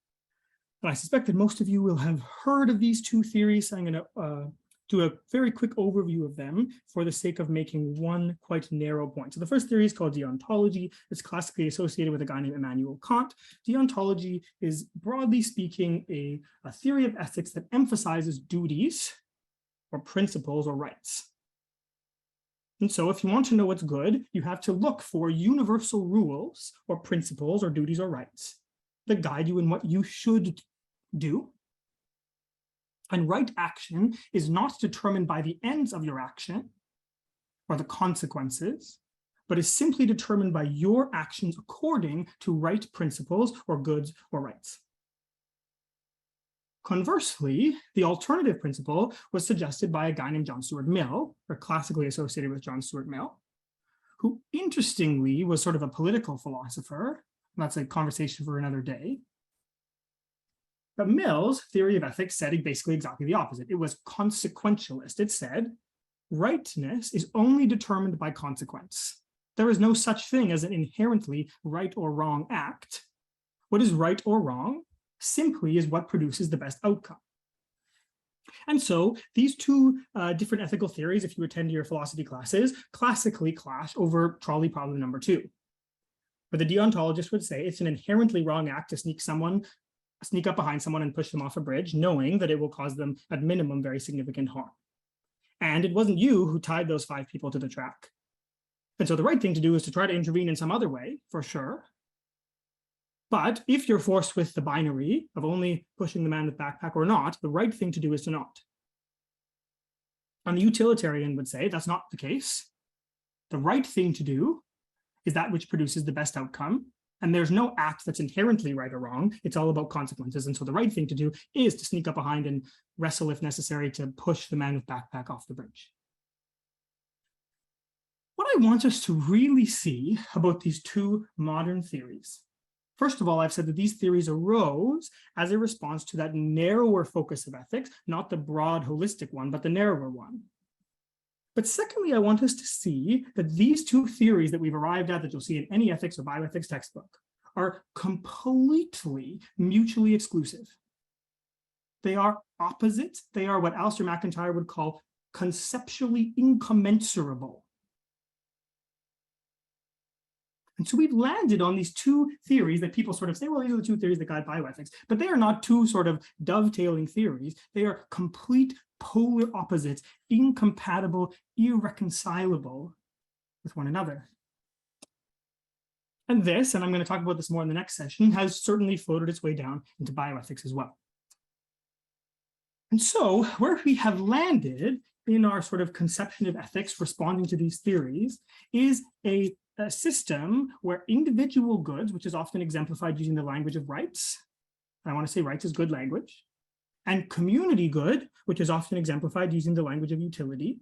And I suspect that most of you will have heard of these 2 theories, so I'm going to do a very quick overview of them for the sake of making one quite narrow point. So the first theory is called deontology. It's classically associated with a guy named Immanuel Kant. Deontology is, broadly speaking, a theory of ethics that emphasizes duties or principles or rights. And so if you want to know what's good, you have to look for universal rules or principles or duties or rights that guide you in what you should do. And right action is not determined by the ends of your action or the consequences, but is simply determined by your actions according to right principles or goods or rights. Conversely, the alternative principle was suggested by a guy named John Stuart Mill, or classically associated with John Stuart Mill, who interestingly was sort of a political philosopher. That's a conversation for another day. But Mill's theory of ethics said basically exactly the opposite. It was consequentialist. It said, rightness is only determined by consequence. There is no such thing as an inherently right or wrong act. What is right or wrong simply is what produces the best outcome. And so these two different ethical theories, if you attend your philosophy classes, classically clash over trolley problem number 2. Where the deontologist would say it's an inherently wrong act to sneak up behind someone and push them off a bridge, knowing that it will cause them at minimum very significant harm. And it wasn't you who tied those 5 people to the track. And so the right thing to do is to try to intervene in some other way, for sure. But if you're forced with the binary of only pushing the man with backpack or not, the right thing to do is to not. And the utilitarian would say that's not the case. The right thing to do is that which produces the best outcome. And there's no act that's inherently right or wrong. It's all about consequences. And so the right thing to do is to sneak up behind and wrestle, if necessary, to push the man with backpack off the bridge. What I want us to really see about these two modern theories, first of all, I've said that these theories arose as a response to that narrower focus of ethics, not the broad holistic one, but the narrower one. But secondly, I want us to see that these two theories that we've arrived at, that you'll see in any ethics or bioethics textbook, are completely mutually exclusive. They are opposites. They are what Alistair McIntyre would call conceptually incommensurable. And so we've landed on these two theories that people sort of say, well, these are the two theories that guide bioethics, but they are not two sort of dovetailing theories. They are complete polar opposites, incompatible, irreconcilable with one another. And this, and I'm going to talk about this more in the next session, has certainly floated its way down into bioethics as well. And so where we have landed in our sort of conception of ethics responding to these theories is a system where individual goods, which is often exemplified using the language of rights, I want to say rights is good language, and community good, which is often exemplified using the language of utility,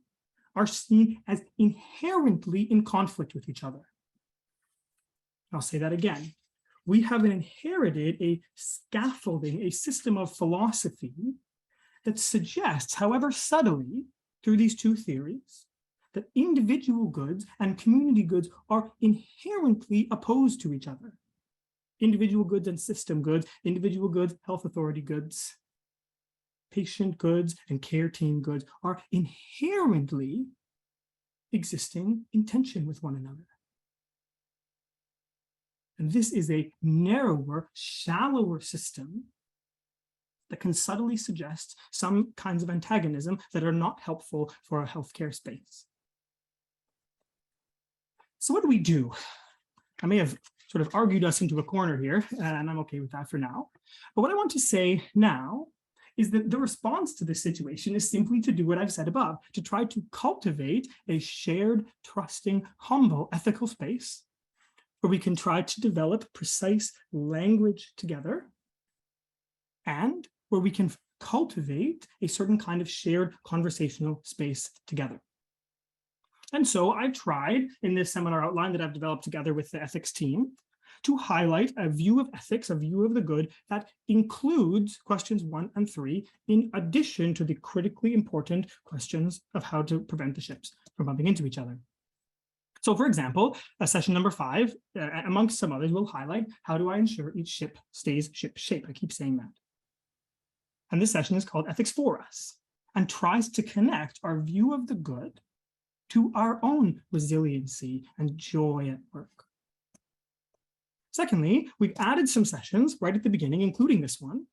are seen as inherently in conflict with each other. I'll say that again. We have inherited a scaffolding, a system of philosophy that suggests, however subtly, through these two theories, that individual goods and community goods are inherently opposed to each other. Individual goods and system goods, individual goods, health authority goods, patient goods and care team goods are inherently existing in tension with one another. And this is a narrower, shallower system that can subtly suggest some kinds of antagonism that are not helpful for a healthcare space. So what do we do? I may have sort of argued us into a corner here, and I'm okay with that for now. But what I want to say now is that the response to this situation is simply to do what I've said above, to try to cultivate a shared, trusting, humble, ethical space where we can try to develop precise language together and where we can cultivate a certain kind of shared conversational space together. And so I've tried in this seminar outline that I've developed together with the ethics team to highlight a view of ethics, a view of the good that includes questions 1 and 3, in addition to the critically important questions of how to prevent the ships from bumping into each other. So for example, session number 5, amongst some others, will highlight how do I ensure each ship stays ship shape. I keep saying that. And this session is called Ethics for Us and tries to connect our view of the good to our own resiliency and joy at work. Secondly, we've added some sessions right at the beginning, including this one,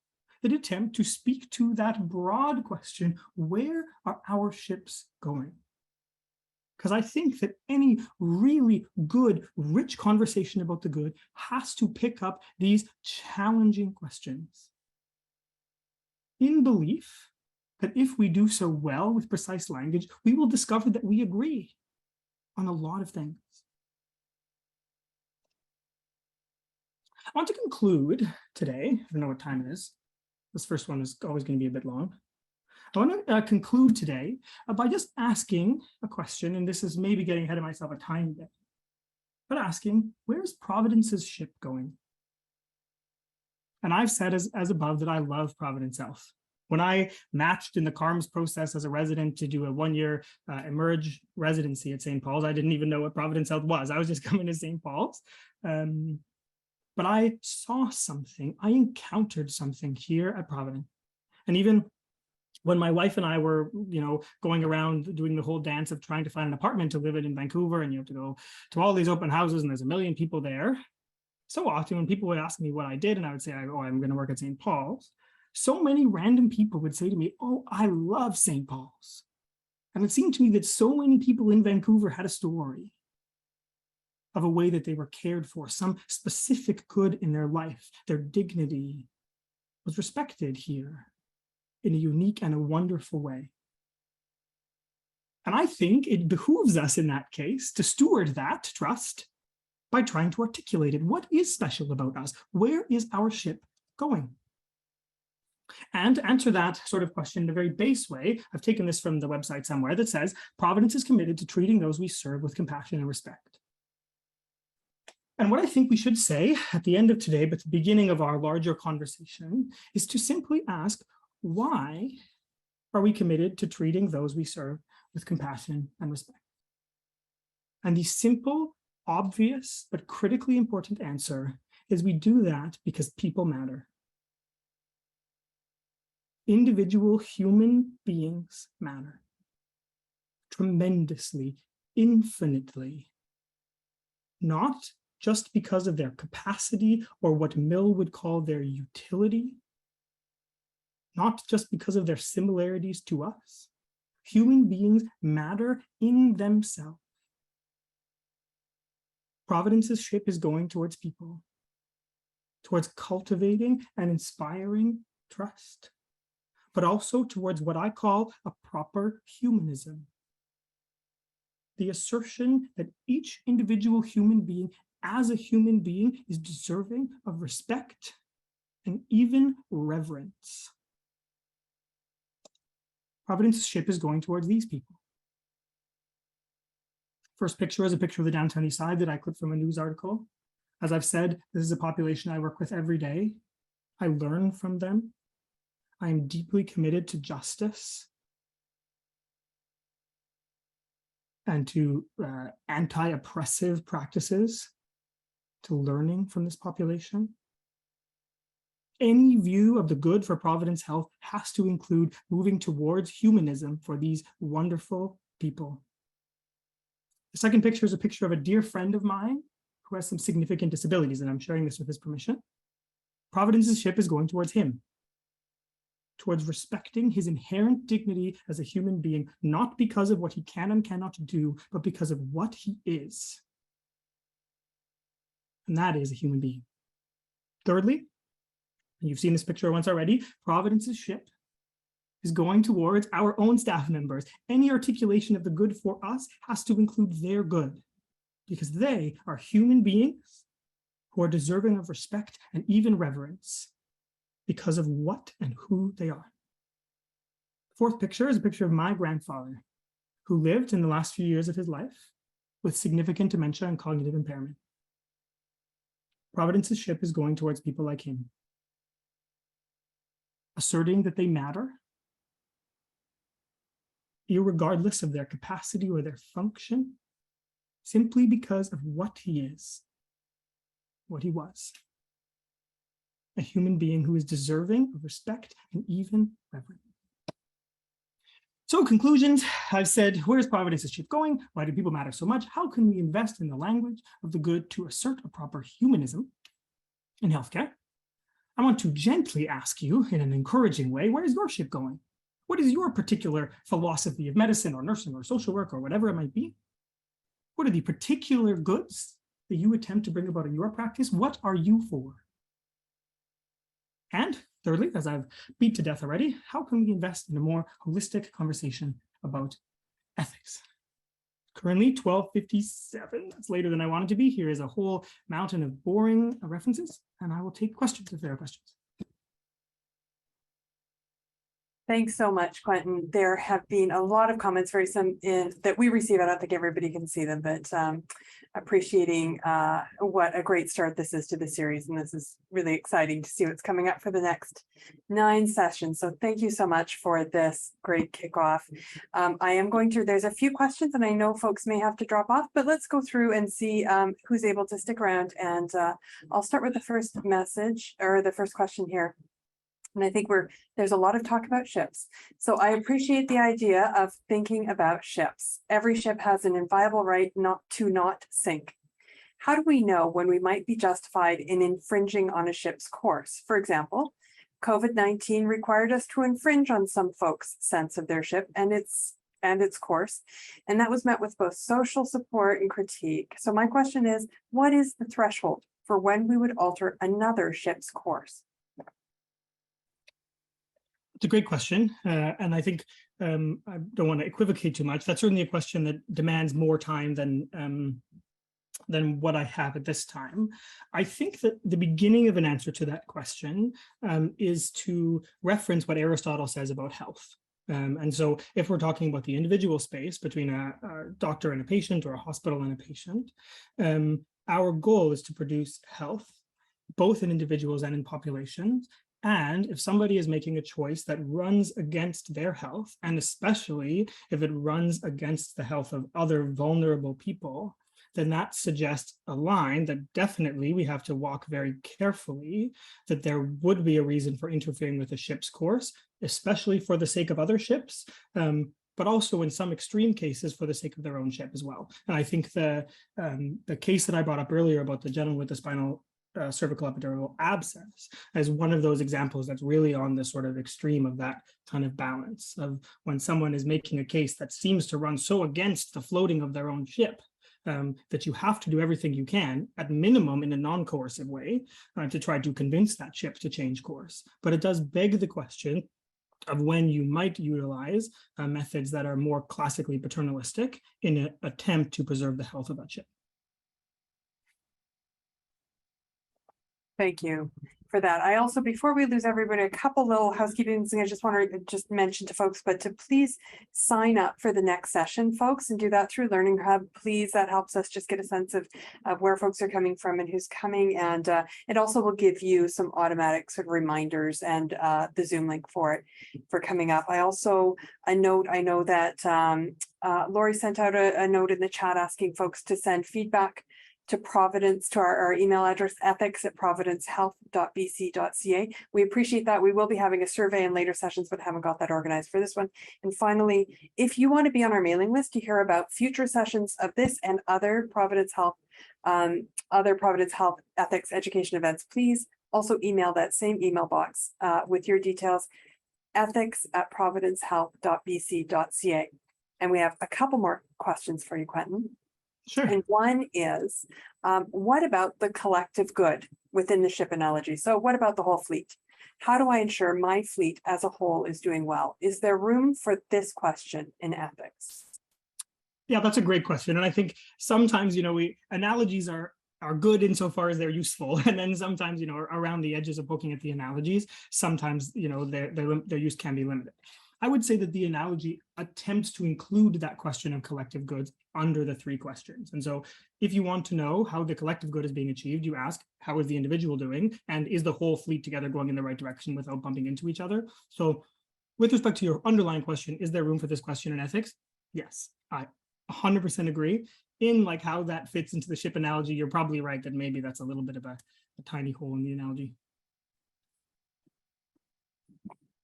that attempt to speak to that broad question, where are our ships going? Because I think that any really good, rich conversation about the good has to pick up these challenging questions. In belief that if we do so well with precise language, we will discover that we agree on a lot of things. I want to conclude today, I don't know what time it is, This first one is always going to be a bit long. I want to conclude today by just asking a question, and this is maybe getting ahead of myself a tiny bit, but asking, where's Providence's ship going? And I've said as above that I love Providence Health. When I matched in the CARMS process as a resident to do a one-year emerge residency at St. Paul's, I didn't even know what Providence Health was. I was just coming to St. Paul's. But I saw something, I encountered something here at Providence. And even when my wife and I were, going around doing the whole dance of trying to find an apartment to live in Vancouver, and you have to go to all these open houses and there's a million people there. So often when people would ask me what I did and I would say, oh, I'm going to work at St. Paul's, so many random people would say to me, oh, I love St. Paul's. And it seemed to me that so many people in Vancouver had a story of a way that they were cared for, some specific good in their life. Their dignity was respected here in a unique and a wonderful way. And I think it behooves us in that case to steward that trust by trying to articulate it. What is special about us? Where is our ship going? And to answer that sort of question in a very base way, I've taken this from the website somewhere that says, Providence is committed to treating those we serve with compassion and respect. And what I think we should say at the end of today, but the beginning of our larger conversation, is to simply ask, why are we committed to treating those we serve with compassion and respect? And the simple, obvious, but critically important answer is we do that because people matter. Individual human beings matter tremendously, infinitely, not just because of their capacity or what Mill would call their utility, not just because of their similarities to us. Human beings matter in themselves. Providence's ship is going towards people, towards cultivating and inspiring trust, but also towards what I call a proper humanism. The assertion that each individual human being, as a human being, is deserving of respect and even reverence. Providence's ship is going towards these people. First picture is a picture of the downtown east side that I clipped from a news article. As I've said, this is a population I work with every day. I learn from them. I am deeply committed to justice and to anti-oppressive practices, to learning from this population. Any view of the good for Providence Health has to include moving towards humanism for these wonderful people. The second picture is a picture of a dear friend of mine who has some significant disabilities, and I'm sharing this with his permission. Providence's ship is going towards him, towards respecting his inherent dignity as a human being, not because of what he can and cannot do, but because of what he is. And that is a human being. Thirdly, and you've seen this picture once already, Providence's ship is going towards our own staff members. Any articulation of the good for us has to include their good, because they are human beings who are deserving of respect and even reverence because of what and who they are. Fourth picture is a picture of my grandfather, who lived in the last few years of his life with significant dementia and cognitive impairment. Providence's ship is going towards people like him, asserting that they matter, irregardless of their capacity or their function, simply because of what he is, what he was. A human being who is deserving of respect and even reverence. So conclusions, I've said, where's Providence's ship going? Why do people matter so much? How can we invest in the language of the good to assert a proper humanism in healthcare? I want to gently ask you in an encouraging way, where is your ship going? What is your particular philosophy of medicine or nursing or social work or whatever it might be? What are the particular goods that you attempt to bring about in your practice? What are you for? And thirdly, as I've beat to death already, how can we invest in a more holistic conversation about ethics? Currently 12:57, that's later than I wanted to be. Here is a whole mountain of boring references, and I will take questions if there are questions. Thanks so much, Quentin. There have been a lot of comments, very some that we receive. I don't think everybody can see them, but appreciating what a great start this is to the series. And this is really exciting to see what's coming up for the next 9 sessions. So thank you so much for this great kickoff. I am going through, there's a few questions and I know folks may have to drop off, but let's go through and see who's able to stick around. And I'll start with the first message or the first question here. And I think there's a lot of talk about ships. So I appreciate the idea of thinking about ships. Every ship has an inviolable right not to sink. How do we know when we might be justified in infringing on a ship's course? For example, COVID-19 required us to infringe on some folks' sense of their ship and its course. And that was met with both social support and critique. So my question is, what is the threshold for when we would alter another ship's course? It's a great question, and I think I don't want to equivocate too much. That's certainly a question that demands more time than what I have at this time. I think that the beginning of an answer to that question is to reference what Aristotle says about health. And so if we're talking about the individual space between a doctor and a patient or a hospital and a patient, our goal is to produce health, both in individuals and in populations. And if somebody is making a choice that runs against their health, and especially if it runs against the health of other vulnerable people, then that suggests a line that definitely we have to walk very carefully, that there would be a reason for interfering with a ship's course, especially for the sake of other ships, but also in some extreme cases for the sake of their own ship as well. And I think the case that I brought up earlier about the gentleman with the spinal cervical epidural abscess as one of those examples that's really on the sort of extreme of that kind of balance of when someone is making a case that seems to run so against the floating of their own ship that you have to do everything you can, at minimum in a non-coercive way, to try to convince that ship to change course. But it does beg the question of when you might utilize methods that are more classically paternalistic in an attempt to preserve the health of that ship. Thank you for that. I also, before we lose everybody, a couple little housekeeping things I just want to just mention to folks, but to please sign up for the next session, folks, and do that through Learning Hub. Please, that helps us just get a sense of where folks are coming from and who's coming. And it also will give you some automatic sort of reminders and the Zoom link for it for coming up. I also, I know that Lori sent out a note in the chat asking folks to send feedback to Providence, to our email address, ethics@providencehealth.bc.ca. We appreciate that. We will be having a survey in later sessions, but haven't got that organized for this one. And finally, if you want to be on our mailing list to hear about future sessions of this and other Providence Health ethics education events, please also email that same email box with your details, ethics@providencehealth.bc.ca. And we have a couple more questions for you, Quentin. Sure. And one is, what about the collective good within the ship analogy? So what about the whole fleet? How do I ensure my fleet as a whole is doing well? Is there room for this question in ethics? Yeah, that's a great question. And I think sometimes, analogies are good insofar as they're useful. And then sometimes, around the edges of poking at the analogies, sometimes, their use can be limited. I would say that the analogy attempts to include that question of collective goods under the 3 questions. And so if you want to know how the collective good is being achieved, you ask, how is the individual doing? And is the whole fleet together going in the right direction without bumping into each other? So with respect to your underlying question, is there room for this question in ethics? Yes, I 100% agree. In like how that fits into the ship analogy, you're probably right that maybe that's a little bit of a tiny hole in the analogy.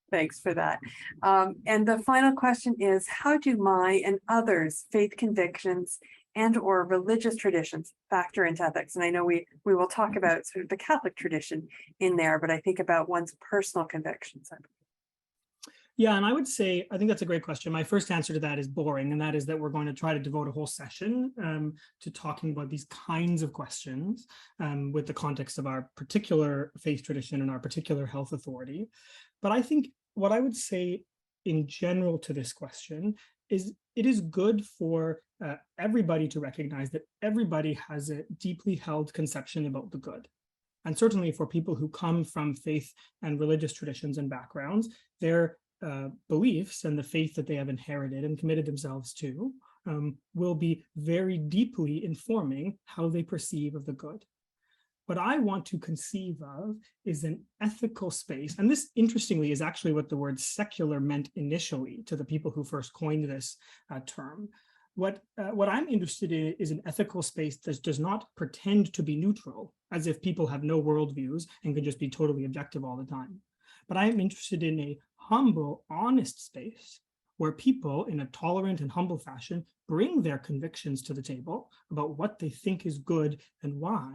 Thanks for that. And the final question is, how do my and others' faith convictions and or religious traditions factor into ethics? And I know we will talk about sort of the Catholic tradition in there, but I think about one's personal convictions. Yeah, and I would say, I think that's a great question. My first answer to that is boring, and that is that we're going to try to devote a whole session to talking about these kinds of questions with the context of our particular faith tradition and our particular health authority. But I think what I would say in general to this question is it is good for everybody to recognize that everybody has a deeply held conception about the good. And certainly for people who come from faith and religious traditions and backgrounds, their beliefs and the faith that they have inherited and committed themselves to will be very deeply informing how they perceive of the good. What I want to conceive of is an ethical space. And this, interestingly, is actually what the word secular meant initially to the people who first coined this term. What I'm interested in is an ethical space that does not pretend to be neutral, as if people have no worldviews and can just be totally objective all the time. But I am interested in a humble, honest space where people, in a tolerant and humble fashion, bring their convictions to the table about what they think is good and why,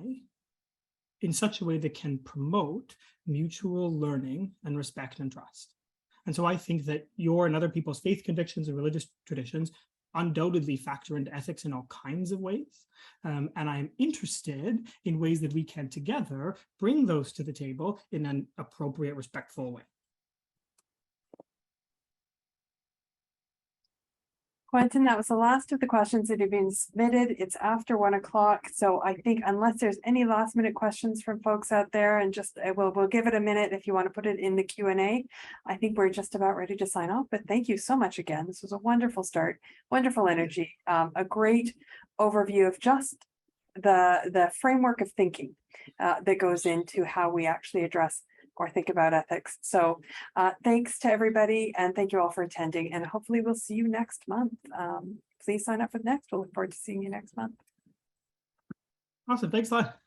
in such a way that can promote mutual learning and respect and trust. And so I think that your and other people's faith convictions and religious traditions undoubtedly factor into ethics in all kinds of ways. And I'm interested in ways that we can together bring those to the table in an appropriate, respectful way. Quentin, that was the last of the questions that have been submitted. It's after 1 o'clock. So I think unless there's any last minute questions from folks out there, and just we'll give it a minute if you want to put it in the Q&A. I think we're just about ready to sign off, but thank you so much again. This was a wonderful start, wonderful energy, a great overview of just the framework of thinking that goes into how we actually address or think about ethics. So thanks to everybody, and thank you all for attending, and hopefully we'll see you next month. Please sign up for the next. We'll look forward to seeing you next month. Awesome. Thanks a lot.